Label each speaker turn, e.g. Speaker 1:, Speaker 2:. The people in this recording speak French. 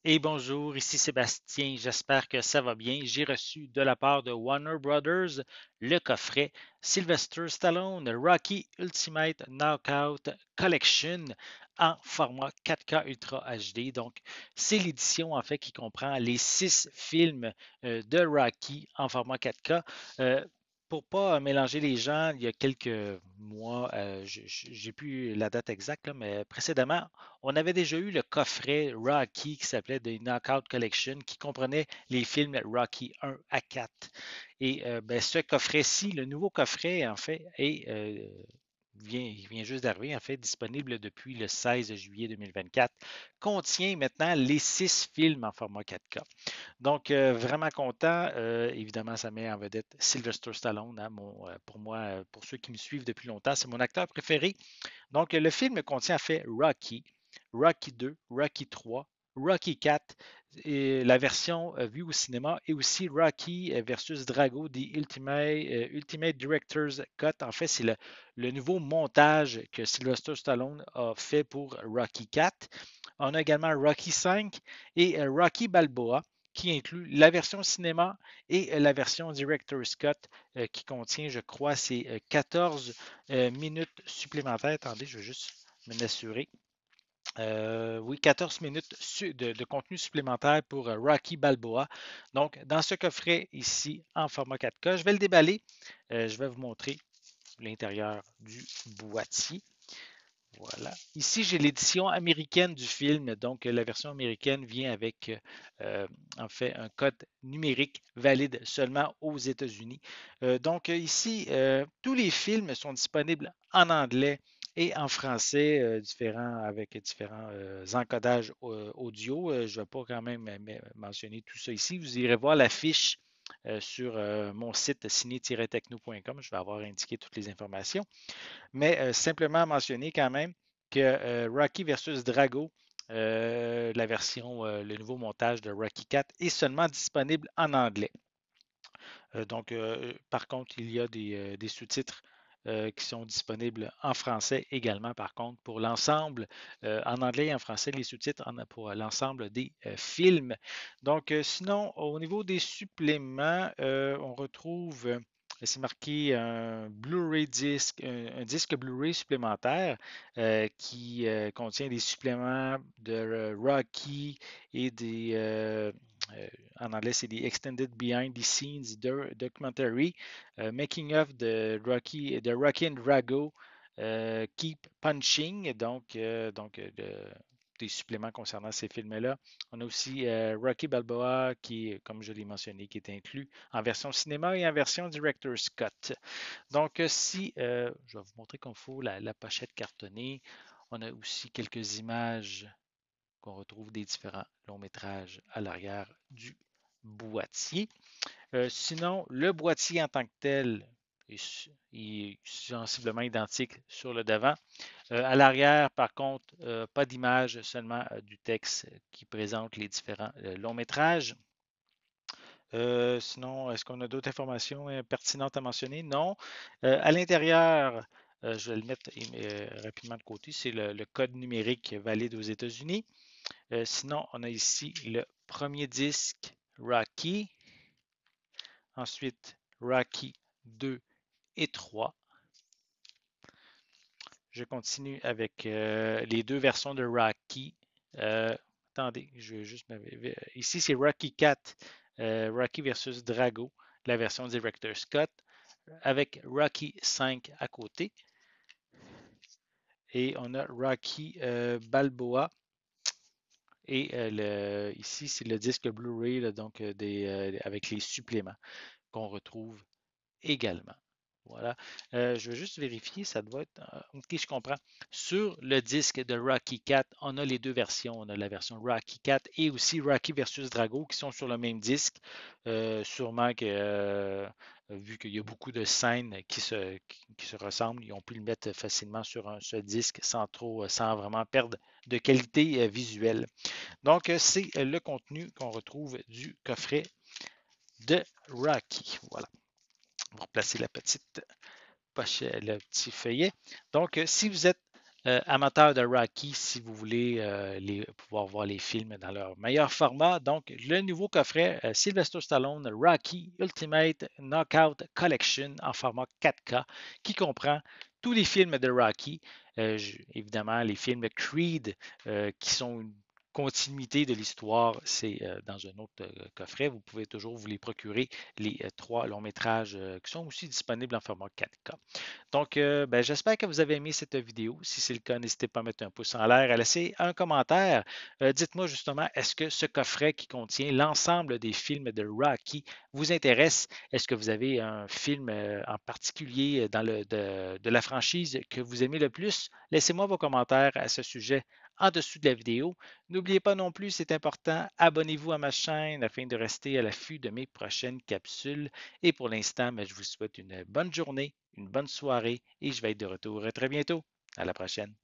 Speaker 1: Et bonjour, ici Sébastien, j'espère que ça va bien. J'ai reçu de la part de Warner Brothers le coffret Sylvester Stallone Rocky Ultimate Knockout Collection en format 4K Ultra HD. Donc, c'est l'édition en fait qui comprend les 6 films de Rocky en format 4K. Pour ne pas mélanger les gens, il y a quelques mois, j'ai plus la date exacte, là, mais précédemment, on avait déjà eu le coffret Rocky qui s'appelait The Knockout Collection qui comprenait les films Rocky 1 à 4. Et ben, ce coffret-ci, le nouveau coffret, en fait, il vient juste d'arriver, en fait, disponible depuis le 16 juillet 2024, contient maintenant les 6 films en format 4K. Donc, vraiment content. Évidemment, ça met en vedette Sylvester Stallone, hein, pour moi, pour ceux qui me suivent depuis longtemps, c'est mon acteur préféré. Donc, le film contient en fait Rocky, Rocky 2, Rocky 3, Rocky 4, et la version vue au cinéma, et aussi Rocky versus Drago, The Ultimate Director's Cut. En fait, c'est le nouveau montage que Sylvester Stallone a fait pour Rocky 4. On a également Rocky 5 et Rocky Balboa, qui inclut la version cinéma et la version Director's Cut, qui contient, je crois, c'est 14 minutes supplémentaires. Attendez, je vais juste m'en assurer. Oui, 14 minutes de contenu supplémentaire pour Rocky Balboa. Donc, dans ce coffret ici, en format 4K, je vais le déballer. Je vais vous montrer l'intérieur du boîtier. Voilà. Ici, j'ai l'édition américaine du film. Donc, la version américaine vient avec, en fait, un code numérique valide seulement aux États-Unis. Donc, ici, tous les films sont disponibles en anglais et en français, avec différents encodages audio. Je ne vais pas quand même mentionner tout ça ici. Vous irez voir la fiche sur mon site ciné-techno.com. Je vais avoir indiqué toutes les informations. Mais simplement mentionner quand même que Rocky versus Drago, le nouveau montage de Rocky 4 est seulement disponible en anglais. Donc, par contre, il y a des sous-titres qui sont disponibles en français également, par contre, pour l'ensemble, en anglais et en français, les sous-titres pour l'ensemble des films. Donc, sinon, au niveau des suppléments, on retrouve, c'est marqué un Blu-ray disque, un disque Blu-ray supplémentaire qui contient des suppléments de Rocky et euh, en anglais, c'est des Extended Behind the Scenes Documentary, Making of the Rocky and Drago, Keep Punching, des suppléments concernant ces films-là. On a aussi Rocky Balboa, qui, comme je l'ai mentionné, qui est inclus en version cinéma et en version Director's Cut. Donc, je vais vous montrer comme il faut la pochette cartonnée. On a aussi quelques images qu'on retrouve des différents longs métrages à l'arrière du boîtier. Sinon, le boîtier en tant que tel est sensiblement identique sur le devant. À l'arrière, par contre, pas d'image, seulement du texte qui présente les différents longs métrages. Sinon, est-ce qu'on a d'autres informations pertinentes à mentionner? Non. À l'intérieur, je vais le mettre rapidement de côté, c'est le code numérique valide aux États-Unis. Sinon, on a ici le premier disque Rocky. Ensuite, Rocky 2 et 3. Je continue avec les deux versions de Rocky. Attendez, je vais juste ici, c'est Rocky 4, Rocky versus Drago, la version Director Scott, avec Rocky 5 à côté. Et on a Rocky Balboa. Et ici, c'est le disque Blu-ray, donc avec les suppléments qu'on retrouve également. Voilà. Je vais juste vérifier, ça doit être. Ok, je comprends. Sur le disque de Rocky 4, on a les deux versions. On a la version Rocky 4 et aussi Rocky versus Drago qui sont sur le même disque. Sûrement que, vu qu'il y a beaucoup de scènes qui se ressemblent, ils ont pu le mettre facilement sur un seul disque sans vraiment perdre de qualité visuelle. Donc, c'est le contenu qu'on retrouve du coffret de Rocky. Voilà. On va replacer la petite pochette, le petit feuillet. Donc, si vous êtes Amateurs de Rocky, si vous voulez pouvoir voir les films dans leur meilleur format. Donc, le nouveau coffret Sylvester Stallone Rocky Ultimate Knockout Collection en format 4K qui comprend tous les films de Rocky, évidemment les films Creed qui sont une continuité de l'histoire, c'est dans un autre coffret. Vous pouvez toujours vous les procurer, les trois longs métrages qui sont aussi disponibles en format 4K. Donc, ben, j'espère que vous avez aimé cette vidéo. Si c'est le cas, n'hésitez pas à mettre un pouce en l'air, à laisser un commentaire. Dites-moi justement, est-ce que ce coffret qui contient l'ensemble des films de Rocky vous intéresse? Est-ce que vous avez un film en particulier de la franchise que vous aimez le plus? Laissez-moi vos commentaires à ce sujet en dessous de la vidéo. N'oubliez pas non plus, c'est important, abonnez-vous à ma chaîne afin de rester à l'affût de mes prochaines capsules. Et pour l'instant, ben, je vous souhaite une bonne journée, une bonne soirée et je vais être de retour très bientôt. À la prochaine.